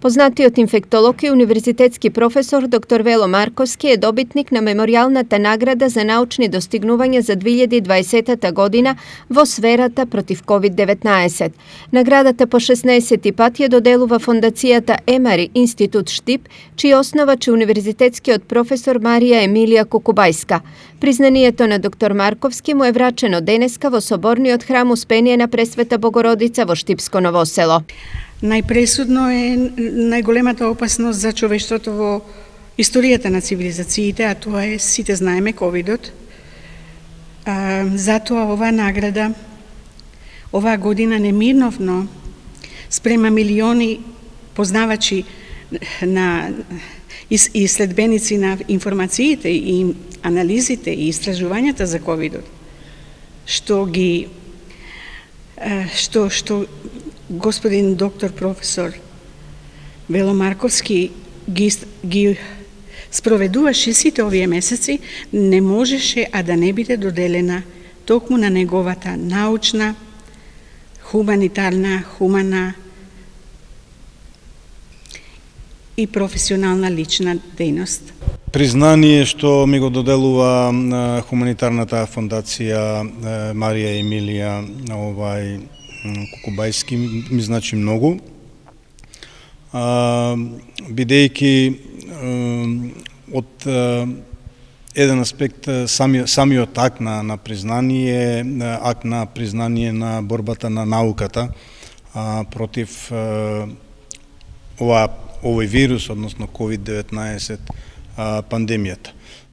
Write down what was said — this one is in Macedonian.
Познатиот инфектолог и универзитетски професор доктор Вело Марковски е добитник на меморијалната награда за научни достигнувања за 2020 година во сферата против COVID-19. Наградата по 16 пат ја доделува фондацијата Емари Институт Штип, чиј основач е универзитетскиот професор Марија Емилија Кукубајска. Признанието на доктор Марковски му е врачено денеска во соборниот храм Успение на Пресвета Богородица во Штипско Новосело. Најпресудно е најголемата опасност за човештвото во историјата на цивилизациите, а тоа е, сите знаеме, ковидот. Затоа оваа награда оваа година немирновно спрема милиони познавачи и следбеници на информациите и анализите и истражувањата за ковидот, што господин доктор професор Вело Марковски ги спроведуваше сите овие месеци, не можеше а да не биде доделена токму на неговата научна, хумана и професионална лична дејност. Признание што ми го доделува хуманитарната фондација Марија Емилија Кукубајски ми значи многу, бидејќи од еден аспект самиот акт на признание, акт на признание на борбата на науката против овој вирус, односно COVID-19 пандемијата.